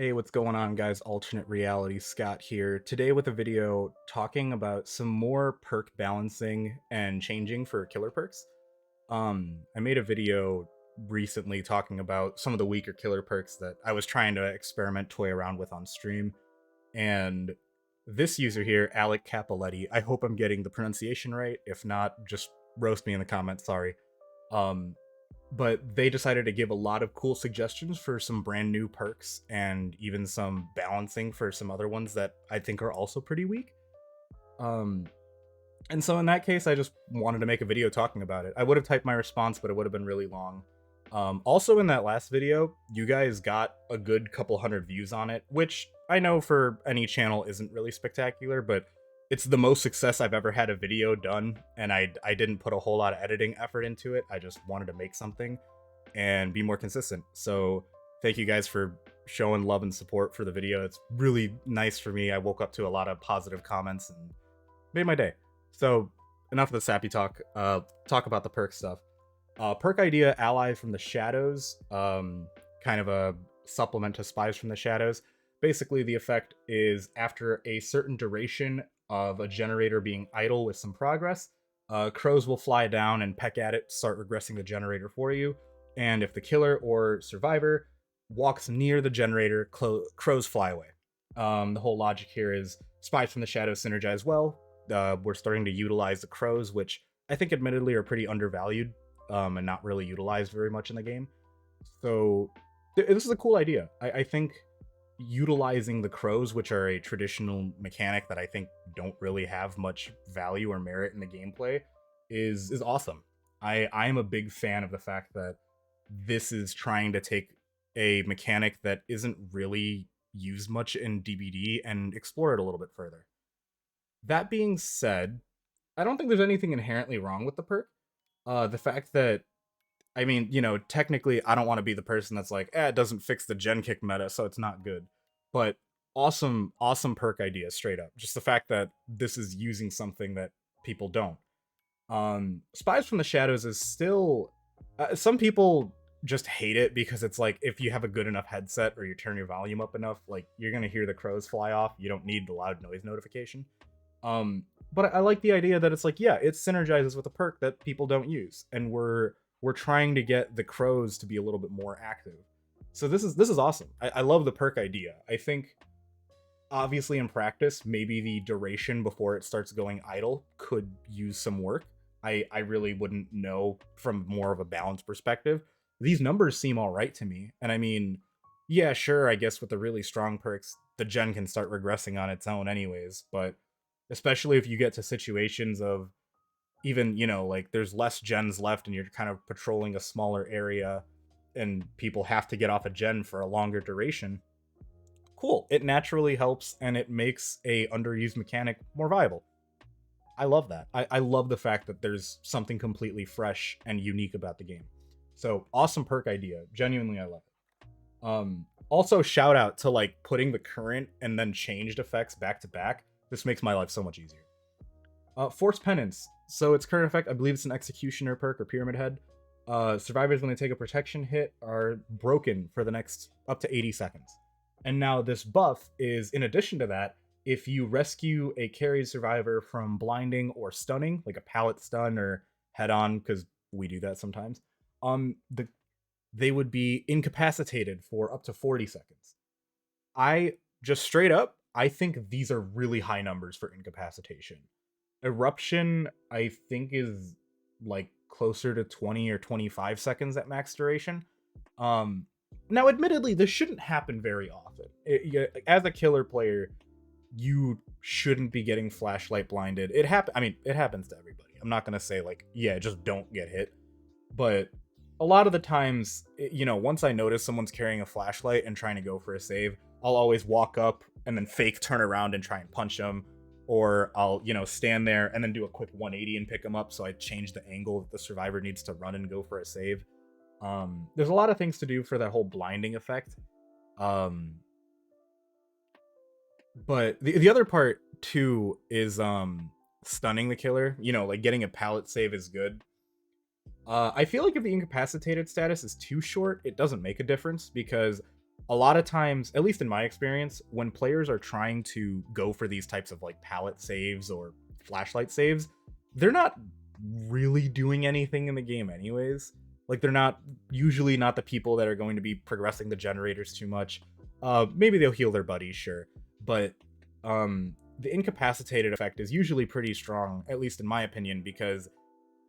Hey, what's going on, guys? Alternate reality Scott here. Today with a video talking about some more perk balancing and changing for killer perks. I made a video recently talking about some of the weaker killer perks that I was trying to toy around with on stream. And this user here, Alec Capoletti, I hope I'm getting the pronunciation right. If not, just roast me in the comments, sorry. Um, but they decided to give a lot of cool suggestions for some brand new perks and even some balancing for some other ones that I think are also pretty weak. Um, and so in that case, I just wanted to make a video talking about it. I would have typed my response, but it would have been really long. Also, in that last video, you guys got a good couple hundred views on it, which I know for any channel isn't really spectacular, but it's the most success I've ever had a video done, and I didn't put a whole lot of editing effort into it. I just wanted to make something and be more consistent. So thank you guys for showing love and support for the video. It's really nice for me. I woke up to a lot of positive comments and made my day. So enough of the sappy talk. Talk about the perk stuff. Perk idea: Ally from the Shadows. Kind of a supplement to Spies from the Shadows. Basically, the effect is after a certain duration of a generator being idle with some progress, crows will fly down and peck at it, start regressing the generator for you. And if the killer or survivor walks near the generator, crows fly away. The whole logic here is Spies from the Shadows synergize well. We're starting to utilize the crows, which I think admittedly are pretty undervalued and not really utilized very much in the game. So this is a cool idea. I think utilizing the crows, which are a traditional mechanic that I think don't really have much value or merit in the gameplay, is awesome. I'm a big fan of the fact that this is trying to take a mechanic that isn't really used much in DBD and explore it a little bit further. That being said, I don't think there's anything inherently wrong with the perk. The fact that, I mean, technically, I don't want to be the person that's like, it doesn't fix the gen kick meta, so it's not good. But awesome perk idea, straight up. Just the fact that this is using something that people don't. Spies from the Shadows is still, some people just hate it because it's like, if you have a good enough headset or you turn your volume up enough, like, you're gonna hear the crows fly off. You don't need the loud noise notification. But I like the idea that it's like, yeah, it synergizes with a perk that people don't use, and we're trying to get the crows to be a little bit more active. So this is awesome. I love the perk idea. I think obviously in practice, maybe the duration before it starts going idle could use some work. I really wouldn't know from more of a balance perspective. These numbers seem all right to me. And I mean, yeah, sure, I guess with the really strong perks, the gen can start regressing on its own anyways, but especially if you get to situations of even, like there's less gens left and you're kind of patrolling a smaller area and people have to get off a gen for a longer duration. Cool. It naturally helps and it makes a underused mechanic more viable. I love that. I love the fact that there's something completely fresh and unique about the game. So awesome perk idea. Genuinely, I love it. Also shout out to like putting the current and then changed effects back to back. This makes my life so much easier. Force Penance. So its current effect, I believe it's an Executioner perk or Pyramid Head. Survivors, when they take a protection hit, are broken for the next up to 80 seconds. And now this buff is, in addition to that, if you rescue a carried survivor from blinding or stunning, like a pallet stun or head-on, because we do that sometimes, they would be incapacitated for up to 40 seconds. I just straight up, I think these are really high numbers for incapacitation. Eruption, I think, is like closer to 20 or 25 seconds at max duration. Now, admittedly, this shouldn't happen very often. As a killer player, you shouldn't be getting flashlight blinded. It happens to everybody. I'm not gonna say like, yeah, just don't get hit. But a lot of the times, once I notice someone's carrying a flashlight and trying to go for a save, I'll always walk up and then fake turn around and try and punch them. Or I'll, stand there and then do a quick 180 and pick them up, so I change the angle that the survivor needs to run and go for a save. There's a lot of things to do for that whole blinding effect. But the other part too is stunning the killer. Like getting a pallet save is good. I feel like if the incapacitated status is too short, it doesn't make a difference, because a lot of times, at least in my experience, when players are trying to go for these types of like palette saves or flashlight saves, they're not really doing anything in the game anyways. Like they're not usually not the people that are going to be progressing the generators too much. Maybe they'll heal their buddies, sure, but the incapacitated effect is usually pretty strong, at least in my opinion, because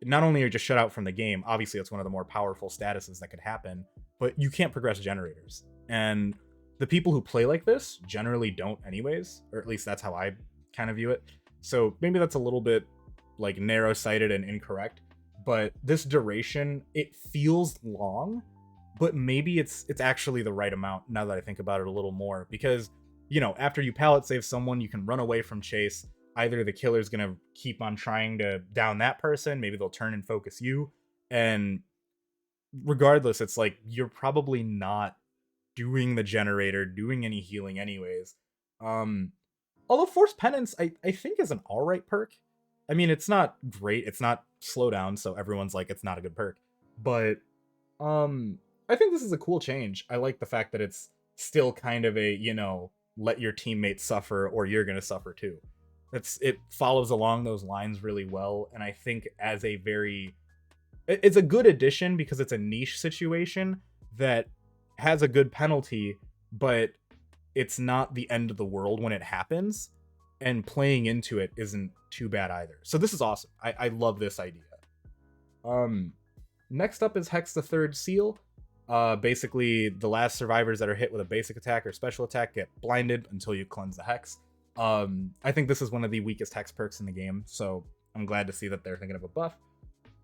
not only are you just shut out from the game, obviously it's one of the more powerful statuses that could happen, but you can't progress generators. And the people who play like this generally don't anyways, or at least that's how I kind of view it. So maybe that's a little bit like narrow-sighted and incorrect, but this duration, it feels long, but maybe it's actually the right amount now that I think about it a little more, because after you pallet save someone, you can run away from chase. Either the killer's gonna keep on trying to down that person, maybe they'll turn and focus you, and regardless, it's like you're probably not doing the generator, doing any healing anyways. Um, Although Force Penance, I think is an alright perk. I mean, it's not great, it's not slowdown, so everyone's like, it's not a good perk. But I think this is a cool change. I like the fact that it's still kind of a, let your teammates suffer or you're gonna suffer too. It follows along those lines really well, and I think as a very it's a good addition because it's a niche situation that has a good penalty, but it's not the end of the world when it happens, and playing into it isn't too bad either. So this is awesome. I love this idea. Next up is Hex the Third Seal. Basically, the last survivors that are hit with a basic attack or special attack get blinded until you cleanse the Hex. I think this is one of the weakest Hex perks in the game, so I'm glad to see that they're thinking of a buff.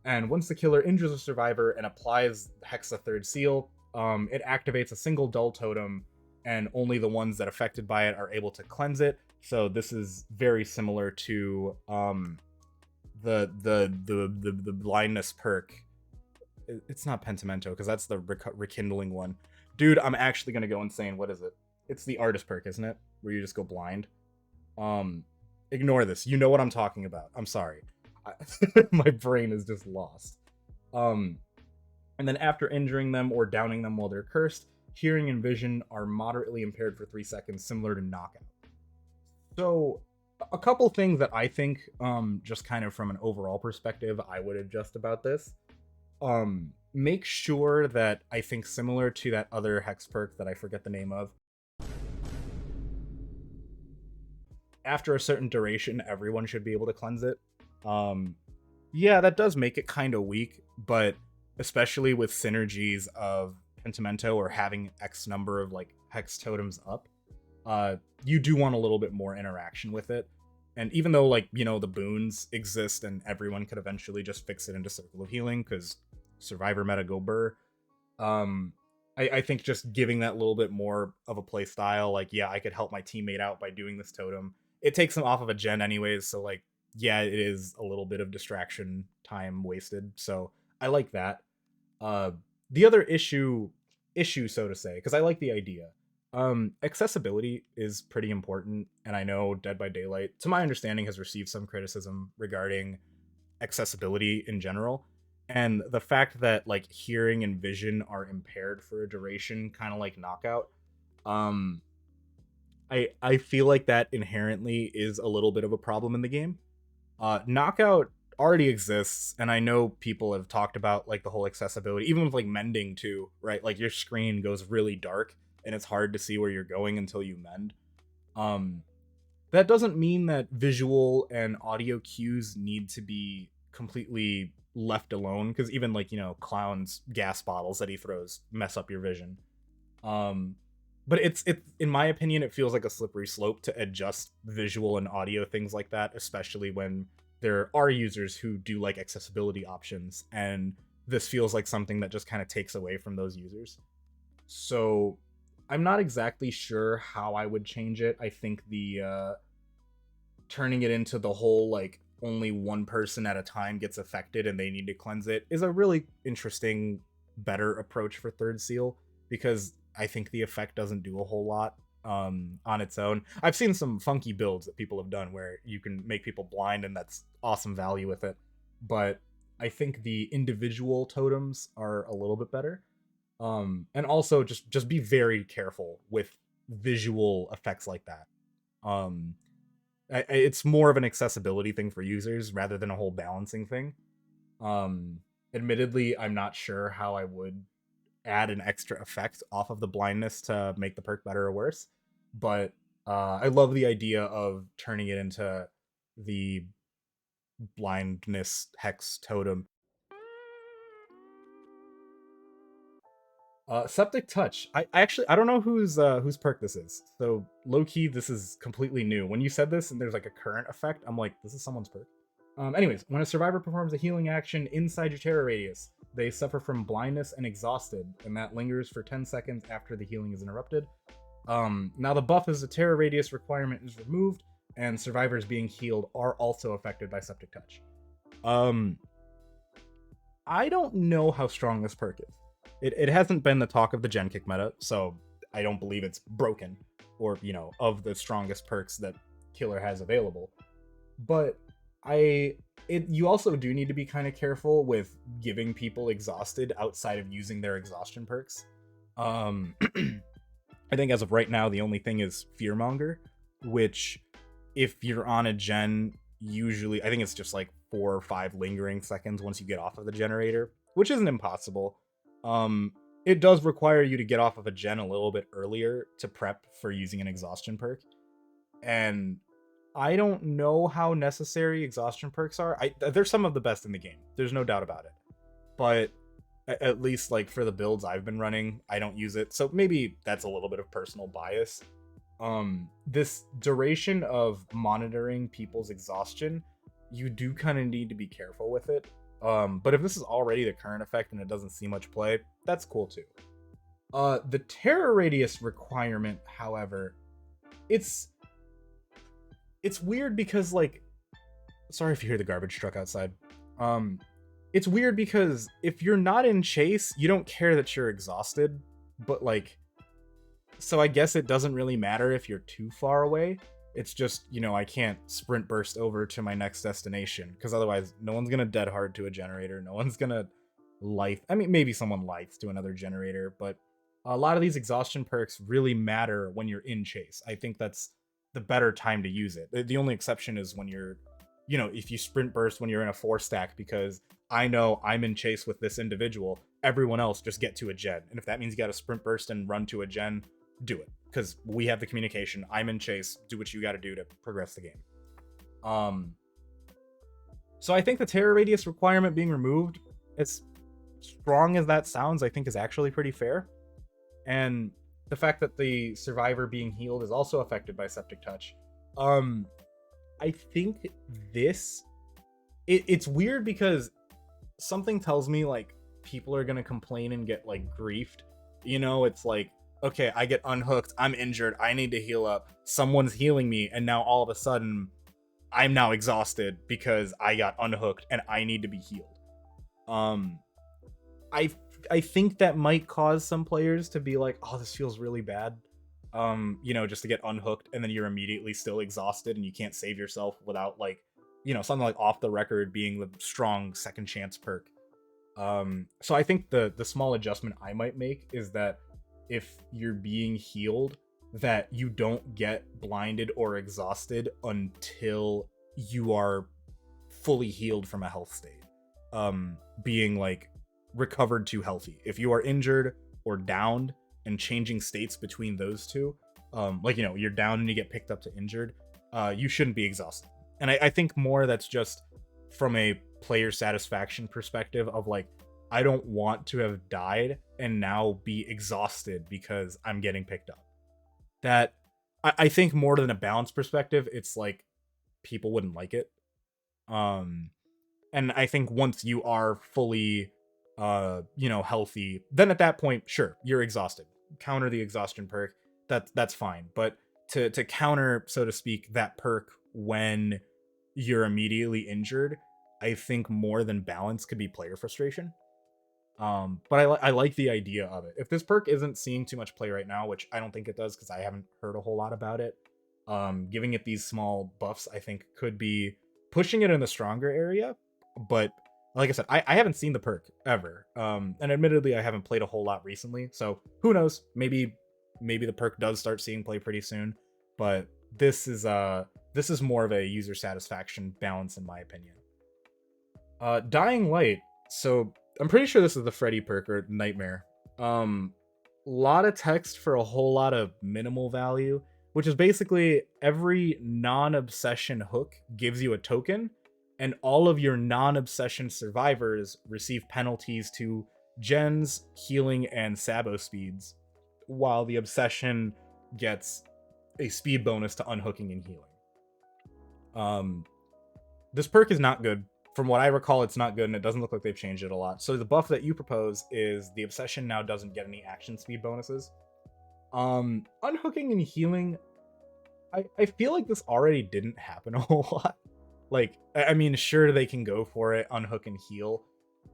And once the killer injures a survivor and applies Hex the Third Seal, it activates a single dull totem, and only the ones that affected by it are able to cleanse it. So this is very similar to the blindness perk. It's not Pentimento because that's the rekindling one. Dude, I'm actually gonna go insane. What is it? It's the artist perk, isn't it? Where you just go blind. Ignore this. You know what I'm talking about. I'm sorry. My brain is just lost. And then after injuring them or downing them while they're cursed, hearing and vision are moderately impaired for 3 seconds, similar to knockout. So a couple things that I think, just kind of from an overall perspective, I would adjust about this. Make sure that, I think similar to that other Hex perk that I forget the name of, after a certain duration, everyone should be able to cleanse it. Yeah, that does make it kind of weak, but especially with synergies of Pentimento or having X number of like Hex totems up, you do want a little bit more interaction with it. And even though like, the boons exist and everyone could eventually just fix it into Circle of Healing because Survivor meta go burr, I think just giving that little bit more of a play style, like, yeah, I could help my teammate out by doing this totem. It takes them off of a gen anyways, so like, yeah, it is a little bit of distraction time wasted. So I like that. The other issue, so to say, because I like the idea. Accessibility is pretty important, and I know Dead by Daylight, to my understanding, has received some criticism regarding accessibility in general. And the fact that like hearing and vision are impaired for a duration, kind of like knockout, I feel like that inherently is a little bit of a problem in the game. Knockout already exists, and I know people have talked about like the whole accessibility, even with like mending too, right? Like your screen goes really dark and it's hard to see where you're going until you mend. That doesn't mean that visual and audio cues need to be completely left alone, because even like, Clown's gas bottles that he throws mess up your vision. But it's in my opinion, it feels like a slippery slope to adjust visual and audio things like that, especially when there are users who do like accessibility options, and this feels like something that just kind of takes away from those users. So I'm not exactly sure how I would change it. I think the turning it into the whole like only one person at a time gets affected and they need to cleanse it is a really interesting, better approach for Third Seal, because I think the effect doesn't do a whole lot on its own. I've seen some funky builds that people have done where you can make people blind, and that's awesome value with it. But I think the individual totems are a little bit better. And also just be very careful with visual effects like that. Um, it's more of an accessibility thing for users rather than a whole balancing thing. Um, Admittedly, I'm not sure how I would add an extra effect off of the blindness to make the perk better or worse, but I love the idea of turning it into the blindness hex totem. Septic Touch. I actually I don't know whose perk this is. So low key, this is completely new. When you said this and there's like a current effect, I'm like, this is someone's perk. Anyways, when a survivor performs a healing action inside your terror radius, they suffer from blindness and exhausted, and that lingers for 10 seconds after the healing is interrupted. Now the buff is the terror radius requirement is removed, and survivors being healed are also affected by Septic Touch. Um, I don't know how strong this perk is. It hasn't been the talk of the gen kick meta, so I don't believe it's broken or, of the strongest perks that Killer has available. But you also do need to be kind of careful with giving people exhausted outside of using their exhaustion perks. I think as of right now, the only thing is Fearmonger, which if you're on a gen, usually I think it's just like 4 or 5 lingering seconds once you get off of the generator, which isn't impossible. It does require you to get off of a gen a little bit earlier to prep for using an exhaustion perk, and I don't know how necessary exhaustion perks are. They're some of the best in the game. There's no doubt about it, but at least like for the builds I've been running, I don't use it. So maybe that's a little bit of personal bias. This duration of monitoring people's exhaustion, you do kind of need to be careful with it. But if this is already the current effect and it doesn't see much play, that's cool too. The terror radius requirement, however, it's weird because, like, sorry if you hear the garbage truck outside. It's weird because if you're not in chase, you don't care that you're exhausted, but like, so I guess it doesn't really matter if you're too far away. It's just, I can't sprint burst over to my next destination, because otherwise no one's gonna dead hard to a generator. No one's gonna life. I mean, maybe someone lights to another generator, but a lot of these exhaustion perks really matter when you're in chase. I think that's the better time to use it. The only exception is when you're, if you sprint burst when you're in a 4 stack, because I know I'm in chase with this individual, everyone else just get to a gen. And if that means you got to sprint burst and run to a gen, do it, because we have the communication. I'm in chase. Do what you got to do to progress the game. So I think the terror radius requirement being removed, as strong as that sounds, I think is actually pretty fair. And the fact that the survivor being healed is also affected by Septic Touch. I think it's weird because something tells me like people are gonna complain and get like griefed. It's like, okay, I get unhooked, I'm injured, I need to heal up, someone's healing me, and now all of a sudden I'm now exhausted because I got unhooked and I need to be healed. I think that might cause some players to be like, oh, this feels really bad. Just to get unhooked and then you're immediately still exhausted and you can't save yourself without like, something like Off the Record being the strong second chance perk. So I think the small adjustment I might make is that if you're being healed, that you don't get blinded or exhausted until you are fully healed from a health state. Being like recovered to healthy. If you are injured or downed and changing states between those two, you're down and you get picked up to injured, you shouldn't be exhausted. And I think more that's just from a player satisfaction perspective of like, I don't want to have died and now be exhausted because I'm getting picked up. That I think more than a balance perspective, it's like people wouldn't like it. And I think once you are fully healthy, then at that point, sure, you're exhausted. Counter the exhaustion perk. That's fine. But to counter, so to speak, that perk when you're immediately injured, I think more than balance could be player frustration. But I like the idea of it. If this perk isn't seeing too much play right now, which I don't think it does because I haven't heard a whole lot about it, giving it these small buffs I think could be pushing it in the stronger area. But Like I said, I haven't seen the perk ever. And admittedly, I haven't played a whole lot recently. So who knows? Maybe the perk does start seeing play pretty soon. But this is more of a user satisfaction balance in my opinion. Dying Light. So I'm pretty sure this is the Freddy perk or Nightmare. Lot of text for a whole lot of minimal value, which is basically every non-obsession hook gives you a token, and all of your non-obsession survivors receive penalties to gens, healing, and sabo speeds, while the obsession gets a speed bonus to unhooking and healing. This perk is not good. From what I recall, it's not good, and it doesn't look like they've changed it a lot. So the buff that you propose is the obsession now doesn't get any action speed bonuses. Unhooking and healing, I feel like this already didn't happen a whole lot. Like, I mean, sure, they can go for it, unhook and heal.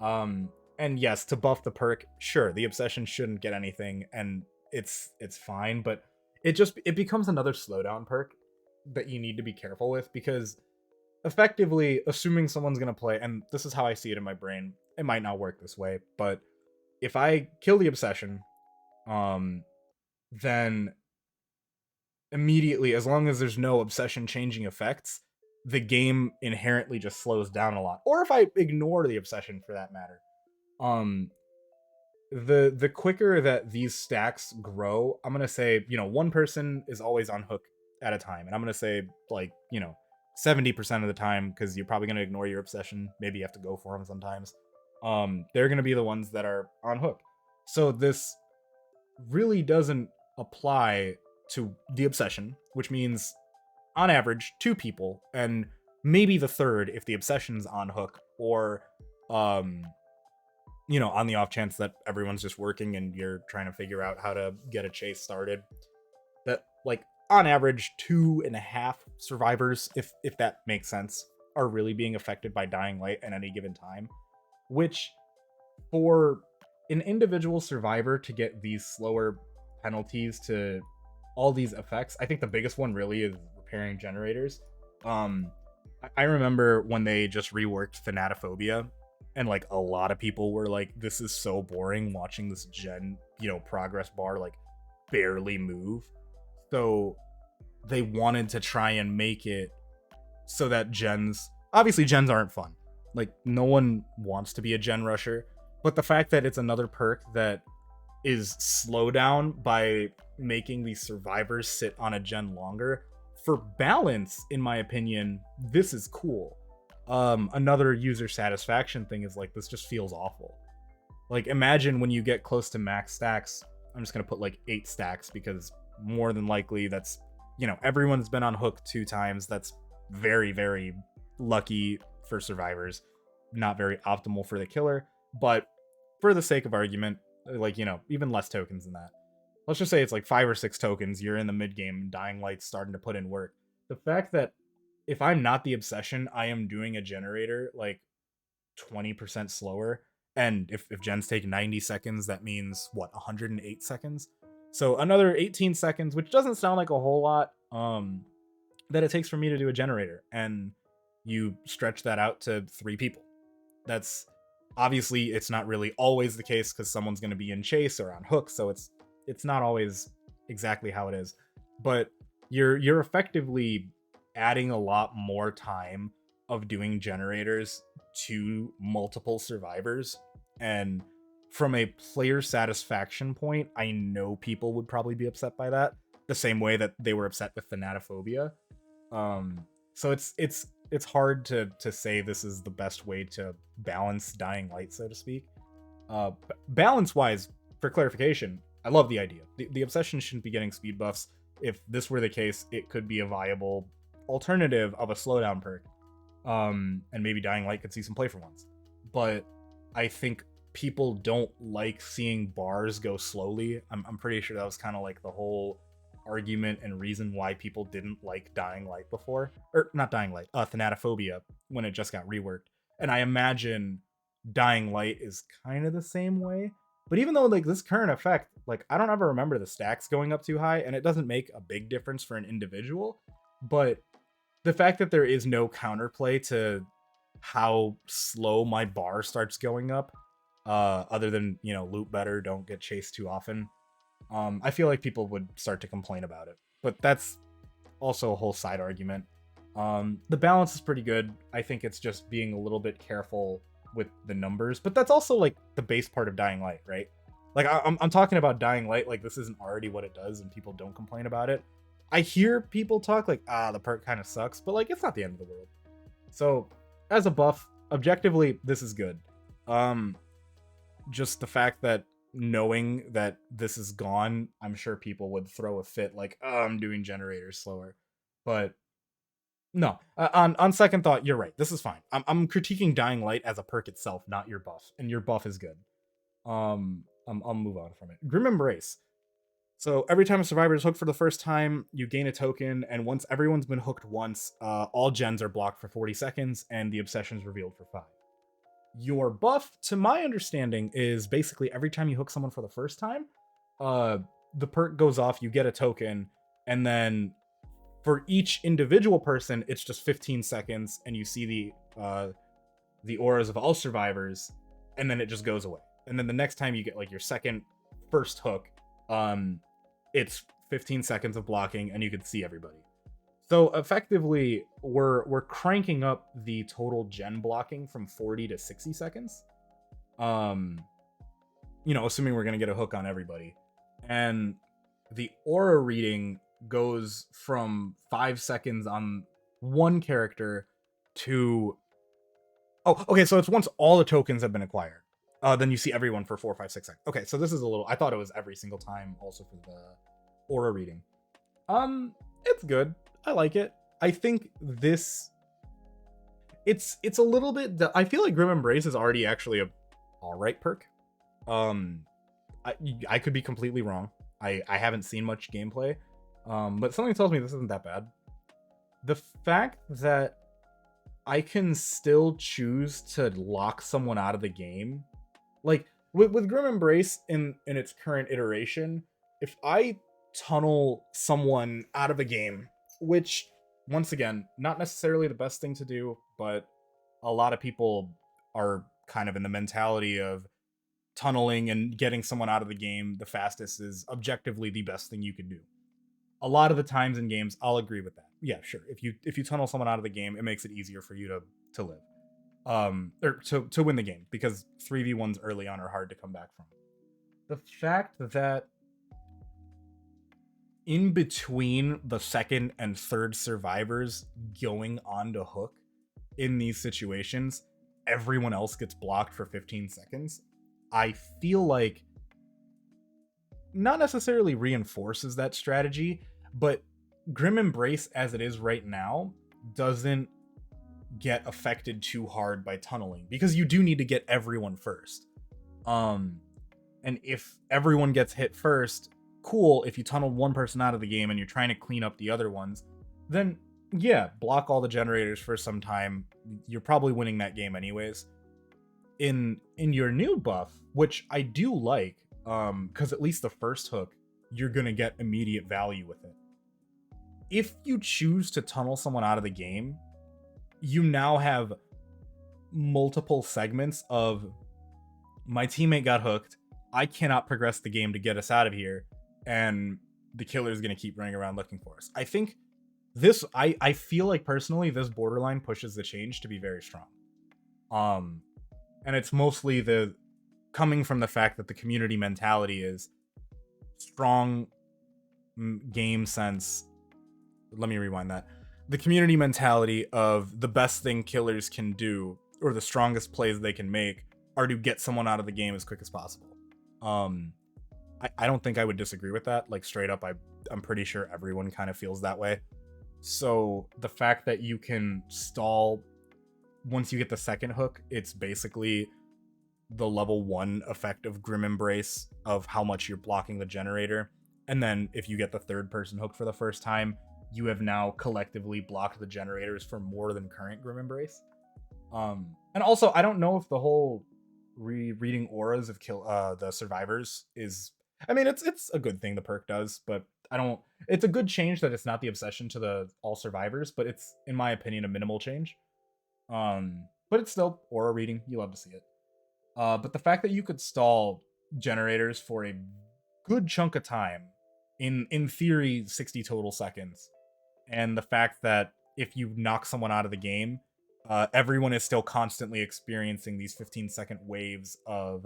And yes, to buff the perk, sure, the obsession shouldn't get anything, and it's fine, but it becomes another slowdown perk that you need to be careful with, because effectively, assuming someone's gonna play, and this is how I see it in my brain, it might not work this way, but if I kill the obsession, then immediately, as long as there's no obsession changing effects, the game inherently just slows down a lot. Or if I ignore the obsession for that matter. The quicker that these stacks grow, I'm gonna say, one person is always on hook at a time. And I'm gonna say, like, 70% of the time, because you're probably gonna ignore your obsession. Maybe you have to go for them sometimes. They're gonna be the ones that are on hook. So this really doesn't apply to the obsession, which means on average 2 people, and maybe the third if the obsession's on hook, or on the off chance that everyone's just working and you're trying to figure out how to get a chase started. That, like, on average 2.5 survivors, if that makes sense, are really being affected by Dying Light at any given time, which for an individual survivor to get these slower penalties to all these effects, I think the biggest one really is repairing generators. I remember when they just reworked Thanatophobia, and like a lot of people were like, this is so boring watching this gen, progress bar like barely move. So they wanted to try and make it so that gens aren't fun. Like, no one wants to be a gen rusher, but the fact that it's another perk that is slow down by making these survivors sit on a gen longer, for balance, in my opinion, this is cool. Another user satisfaction thing is, like, this just feels awful. Like, imagine when you get close to max stacks, I'm just gonna put like 8 stacks, because more than likely that's, everyone's been on hook 2 times. That's very, very lucky for survivors, not very optimal for the killer. But for the sake of argument, like, even less tokens than that, let's just say it's like 5 or 6 tokens, you're in the mid game, Dying Light's starting to put in work. The fact that if I'm not the obsession, I am doing a generator like 20% slower, and if gens take 90 seconds, that means what, 108 seconds? So another 18 seconds, which doesn't sound like a whole lot, that it takes for me to do a generator, and you stretch that out to 3 people. That's obviously, it's not really always the case, because someone's going to be in chase or on hook, so it's not always exactly how it is, but you're effectively adding a lot more time of doing generators to multiple survivors. And from a player satisfaction point, I know people would probably be upset by that, the same way that they were upset with Thanatophobia. So it's hard to say this is the best way to balance Dying Light, so to speak. Balance wise, for clarification, I love the idea. The obsession shouldn't be getting speed buffs. If this were the case, it could be a viable alternative of a slowdown perk. And maybe Dying Light could see some play for once. But I think people don't like seeing bars go slowly. I'm pretty sure that was kind of like the whole argument and reason why people didn't like Dying Light before. Or not Dying Light, Thanatophobia, when it just got reworked. And I imagine Dying Light is kind of the same way. But even though, like, this current effect, like, I don't ever remember the stacks going up too high, and it doesn't make a big difference for an individual, but the fact that there is no counterplay to how slow my bar starts going up. Other than, you know, loot better, don't get chased too often. I feel like people would start to complain about it, but that's also a whole side argument. The balance is pretty good. I think it's just being a little bit careful with the numbers, but that's also like the base part of Dying Light, right? Like I'm talking about Dying Light like this isn't already what it does, and people don't complain about it. I hear people talk like, the perk kind of sucks, but like it's not the end of the world. So as a buff, objectively, this is good. Um, just the fact that knowing that this is gone, I'm sure people would throw a fit like, oh, I'm doing generators slower. But no, on second thought, you're right. This is fine. I'm critiquing Dying Light as a perk itself, not your buff, and your buff is good. I'll move on from it. Grim Embrace. So every time a survivor is hooked for the first time, you gain a token, and once everyone's been hooked once, all gens are blocked for 40 seconds, and the obsession is revealed for 5. Your buff, to my understanding, is basically every time you hook someone for the first time, the perk goes off, you get a token, and then for each individual person, it's just 15 seconds, and you see the auras of all survivors, and then it just goes away. And then the next time you get like your first hook, it's 15 seconds of blocking, and you can see everybody. So effectively, we're cranking up the total gen blocking from 40 to 60 seconds. You know, assuming we're gonna get a hook on everybody. And the aura reading goes from 5 seconds on one character to okay, so it's once all the tokens have been acquired. Then you see everyone for 4, 5, 6 seconds. Okay, so this is a little. I thought it was every single time, also for the aura reading. It's good. I like it. I think this. It's a little bit. I feel like Grim Embrace is already actually a alright perk. I could be completely wrong. I haven't seen much gameplay, but something tells me this isn't that bad. The fact that I can still choose to lock someone out of the game, like with Grim Embrace in its current iteration, if I tunnel someone out of a game, which once again, not necessarily the best thing to do, but a lot of people are kind of in the mentality of tunneling and getting someone out of the game the fastest is objectively the best thing you can do. A lot of the times in games, I'll agree with that. Yeah, sure. If you tunnel someone out of the game, it makes it easier for you to live. Or to win the game, because 3v1s early on are hard to come back from. The fact that in between the second and third survivors going on to hook in these situations, everyone else gets blocked for 15 seconds, I feel like not necessarily reinforces that strategy, but Grim Embrace as it is right now doesn't get affected too hard by tunneling, because you do need to get everyone first. And if everyone gets hit first, cool. If you tunnel one person out of the game and you're trying to clean up the other ones, then yeah, block all the generators for some time. You're probably winning that game anyways. In your new buff, which I do like, because at least the first hook, you're gonna get immediate value with it. If you choose to tunnel someone out of the game, you now have multiple segments of my teammate got hooked, I cannot progress the game to get us out of here, and the killer is going to keep running around looking for us. I think this, I feel like personally, this borderline pushes the change to be very strong. And it's mostly the coming from the fact that the community mentality is strong game sense. Let me rewind that. The community mentality of the best thing killers can do, or the strongest plays they can make, are to get someone out of the game as quick as possible. I don't think I would disagree with that. Like straight up, I'm pretty sure everyone kind of feels that way. So the fact that you can stall once you get the second hook, it's basically the level 1 effect of Grim Embrace of how much you're blocking the generator. And then if you get the third person hooked for the first time, you have now collectively blocked the generators for more than current Grim Embrace. And also, I don't know if the whole reading auras of the survivors is, I mean, it's a good thing the perk does, but I don't, it's a good change that it's not the obsession to the all survivors, but it's, in my opinion, a minimal change. but it's still aura reading. You love to see it. But the fact that you could stall generators for a good chunk of time, in theory 60 total seconds, and the fact that if you knock someone out of the game, everyone is still constantly experiencing these 15-second waves of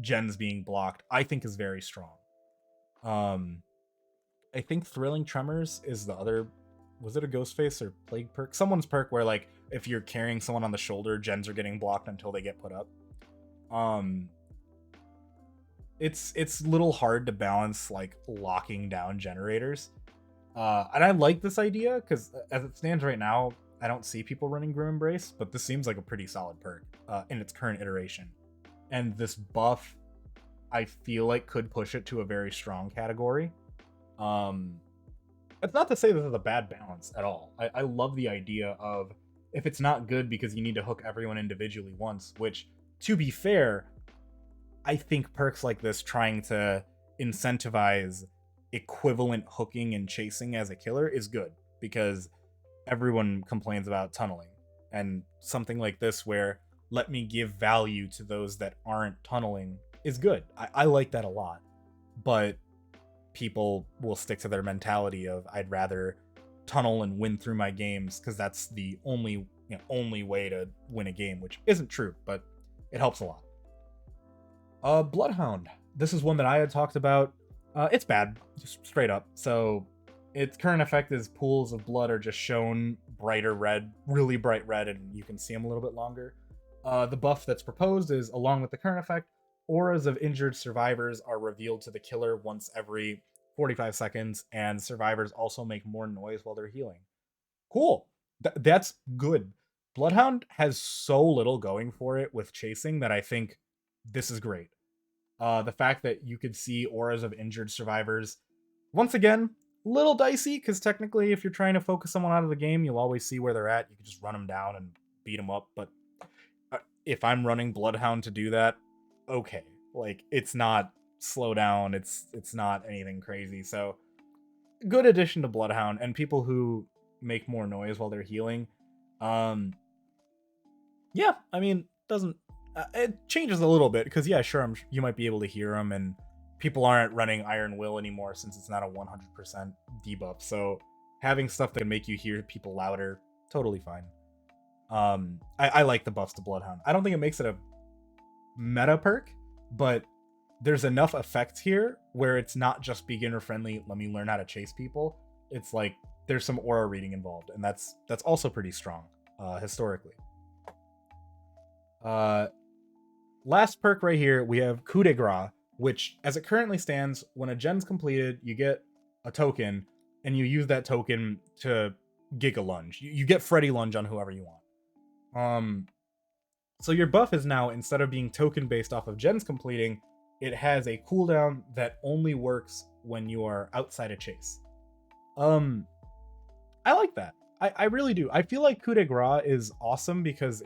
gens being blocked, I think is very strong. Um, I think Thrilling Tremors is the other. Was it a Ghostface or Plague perk? Someone's perk where like if you're carrying someone on the shoulder, gens are getting blocked until they get put up. Um, it's a little hard to balance like locking down generators. And I like this idea because as it stands right now, I don't see people running Grim Embrace, but this seems like a pretty solid perk in its current iteration. And this buff, I feel like could push it to a very strong category. It's not to say this is a bad balance at all. I love the idea of if it's not good because you need to hook everyone individually once, which, to be fair, I think perks like this trying to incentivize equivalent hooking and chasing as a killer is good because everyone complains about tunneling. And something like this where let me give value to those that aren't tunneling is good. I like that a lot. But people will stick to their mentality of I'd rather tunnel and win through my games because that's the only way to win a game, which isn't true, but it helps a lot. Bloodhound. This is one that I had talked about. It's bad, just straight up. So its current effect is pools of blood are just shown brighter red, really bright red, and you can see them a little bit longer. The buff that's proposed is, along with the current effect, auras of injured survivors are revealed to the killer once every 45 seconds, and survivors also make more noise while they're healing. Cool. That's good. Bloodhound has so little going for it with chasing that I think this is great. The fact that you could see auras of injured survivors, once again, little dicey, because technically if you're trying to focus someone out of the game, you'll always see where they're at. You can just run them down and beat them up, but if I'm running Bloodhound to do that, okay. Like, it's not slow down, it's not anything crazy, so good addition to Bloodhound, and people who make more noise while they're healing. Yeah, I mean, doesn't it changes a little bit because yeah, sure, you might be able to hear them, and people aren't running Iron Will anymore since it's not a 100% debuff. So having stuff that can make you hear people louder, totally fine. I like the buffs to Bloodhound. I don't think it makes it a meta perk, but there's enough effects here where it's not just beginner friendly. Let me learn how to chase people. It's like there's some aura reading involved, and that's also pretty strong historically. Last perk right here, we have Coup de Grace, which, as it currently stands, when a gen's completed, you get a token, and you use that token to Giga Lunge. You get Freddy Lunge on whoever you want. So your buff is now, instead of being token based off of gens completing, it has a cooldown that only works when you are outside a chase. I like that. I really do. I feel like Coup de Grace is awesome because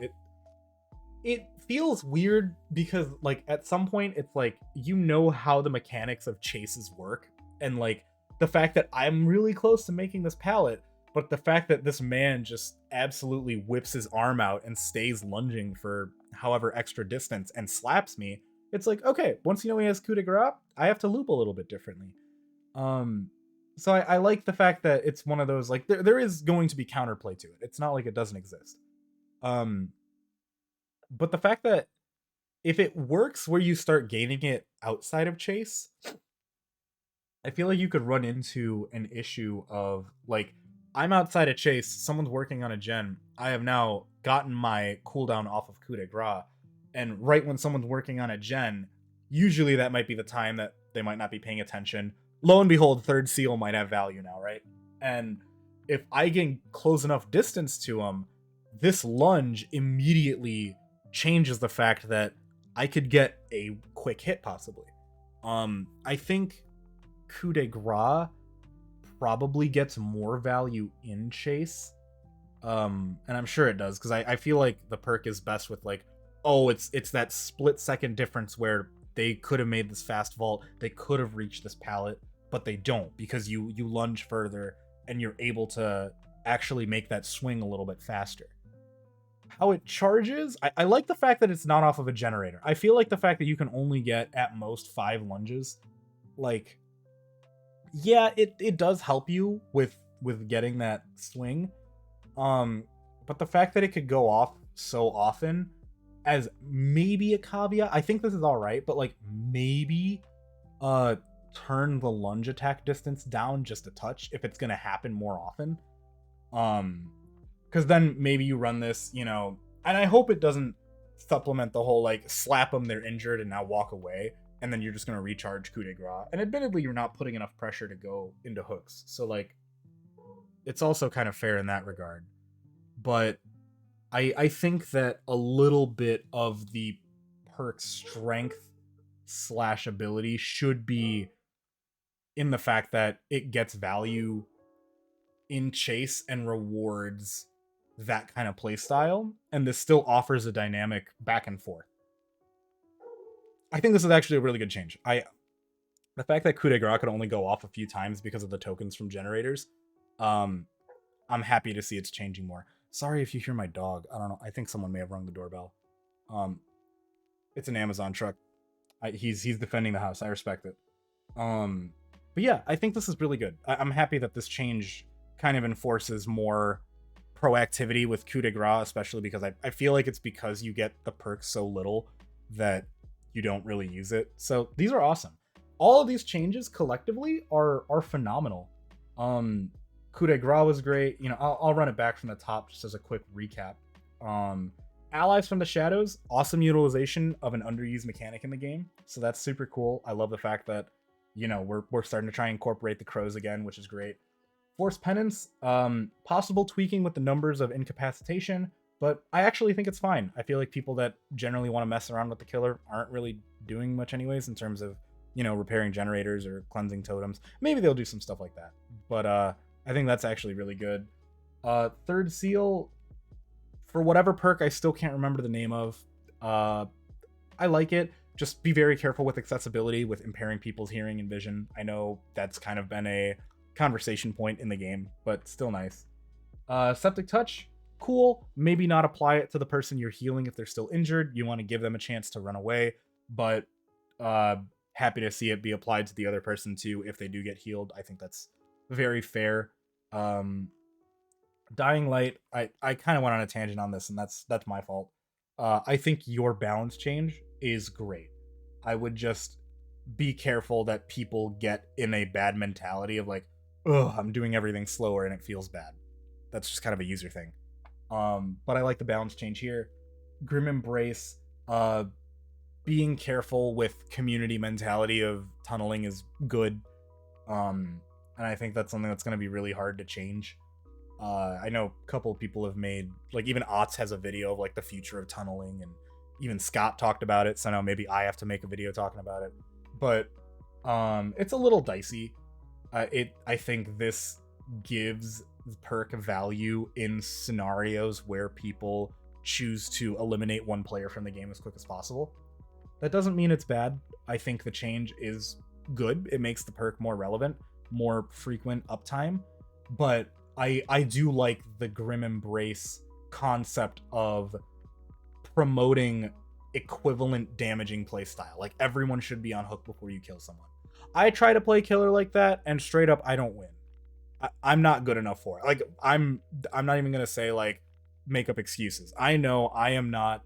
it feels weird because like at some point it's like you know how the mechanics of chases work, and like the fact that I'm really close to making this pallet, but the fact that this man just absolutely whips his arm out and stays lunging for however extra distance and slaps me, it's like, okay, once you know he has coup de grace, I have to loop a little bit differently. So I like the fact that it's one of those, like, there is going to be counterplay to it. It's not like it doesn't exist. But the fact that if it works where you start gaining it outside of chase, I feel like you could run into an issue of, like, I'm outside of chase, someone's working on a gen, I have now gotten my cooldown off of coup de grace, and right when someone's working on a gen, usually that might be the time that they might not be paying attention. Lo and behold, third seal might have value now, right? And if I can close enough distance to them, this lunge immediately changes the fact that I could get a quick hit, possibly. I think coup de grace probably gets more value in chase. And I'm sure it does, because I feel like the perk is best with, like, oh, it's that split second difference where they could have made this fast vault, they could have reached this pallet, but they don't, because you lunge further and you're able to actually make that swing a little bit faster. How it charges, I like the fact that it's not off of a generator. I feel like the fact that you can only get at most 5 lunges, like, yeah, it does help you with getting that swing. Um, but the fact that it could go off so often as maybe a caveat, I think this is all right, but like maybe uh turn the lunge attack distance down just a touch if it's gonna happen more often. Um, because then maybe you run this, you know, and I hope it doesn't supplement the whole like slap them, they're injured, and now walk away, and then you're just gonna recharge coup de grace. And admittedly, you're not putting enough pressure to go into hooks, so like it's also kind of fair in that regard. But I think that a little bit of the perk strength slash ability should be in the fact that it gets value in chase and rewards that kind of playstyle, and this still offers a dynamic back and forth. I think this is actually a really good change. The fact that coup de grace could only go off a few times because of the tokens from generators, um, I'm happy to see it's changing more. Sorry if you hear my dog. I don't know. I think someone may have rung the doorbell. Um, it's an Amazon truck. He's defending the house. I respect it. But yeah, I think this is really good. I'm happy that this change kind of enforces more proactivity with coup de grace, especially because I feel like it's because you get the perks so little that you don't really use it. So these are awesome. All of these changes collectively are phenomenal. Coup de grace was great. You know, I'll run it back from the top just as a quick recap. Allies from the Shadows, awesome utilization of an underused mechanic in the game. So that's super cool. I love the fact that, you know, we're starting to try and incorporate the crows again, which is great. Force Penance, possible tweaking with the numbers of incapacitation, but I actually think it's fine. I feel like people that generally want to mess around with the killer aren't really doing much anyways in terms of, you know, repairing generators or cleansing totems. Maybe they'll do some stuff like that. But I think that's actually really good. Third Seal, for whatever perk I still can't remember the name of, I like it. Just be very careful with accessibility, with impairing people's hearing and vision. I know that's kind of been a conversation point in the game, but still nice. Septic Touch, cool. Maybe not apply it to the person you're healing if they're still injured. You want to give them a chance to run away, but happy to see it be applied to the other person too if they do get healed. I think that's very fair. Dying Light, I kind of went on a tangent on this, and that's my fault. I think your balance change is great. I would just be careful that people get in a bad mentality of like, oh, I'm doing everything slower and it feels bad. That's just kind of a user thing. But I like the balance change here. Grim Embrace, being careful with community mentality of tunneling is good. And I think that's something that's going to be really hard to change. I know a couple of people have made, like, even Otz has a video of like the future of tunneling, and even Scott talked about it, so now maybe I have to make a video talking about it. But it's a little dicey. I think this gives perk value in scenarios where people choose to eliminate one player from the game as quick as possible. That doesn't mean it's bad. I think the change is good. It makes the perk more relevant, more frequent uptime, but I do like the Grim Embrace concept of promoting equivalent damaging playstyle. Like, everyone should be on hook before you kill someone. I try to play killer like that, and straight up, I don't win. I'm not good enough for it. Like, I'm not even gonna say like make up excuses. I know I am not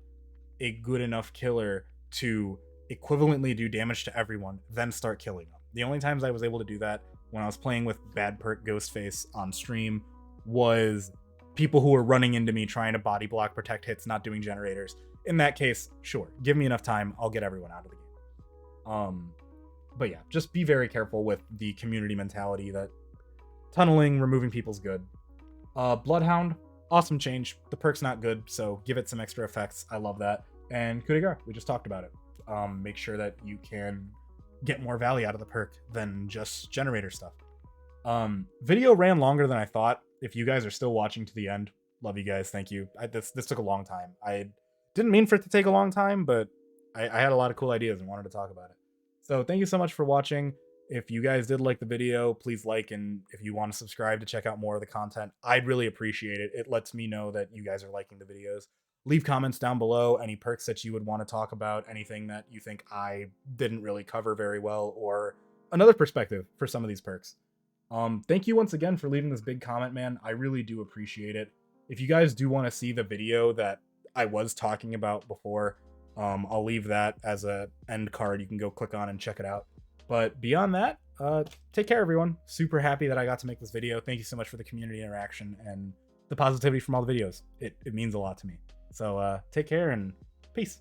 a good enough killer to equivalently do damage to everyone, then start killing them. The only times I was able to do that when I was playing with bad perk Ghostface on stream was people who were running into me trying to body block, protect hits, not doing generators. In that case, sure, give me enough time, I'll get everyone out of the game. But yeah, just be very careful with the community mentality that tunneling, removing people's good. Bloodhound, awesome change. The perk's not good, so give it some extra effects. I love that. And coup de grace, we just talked about it. Make sure that you can get more value out of the perk than just generator stuff. Video ran longer than I thought. If you guys are still watching to the end, love you guys. Thank you. This took a long time. I didn't mean for it to take a long time, but I had a lot of cool ideas and wanted to talk about it. So thank you so much for watching. If you guys did like the video, please like, and if you want to subscribe to check out more of the content, I'd really appreciate it. It lets me know that you guys are liking the videos. leave comments down below, any perks that you would want to talk about, anything that you think I didn't really cover very well, or another perspective for some of these perks. Thank you once again for leaving this big comment, man. I really do appreciate it. If you guys do want to see the video that I was talking about before, I'll leave that as a end card. You can go click on and check it out. But beyond that, take care, everyone. Super happy that I got to make this video. Thank you so much for the community interaction and the positivity from all the videos. It means a lot to me. So take care and peace.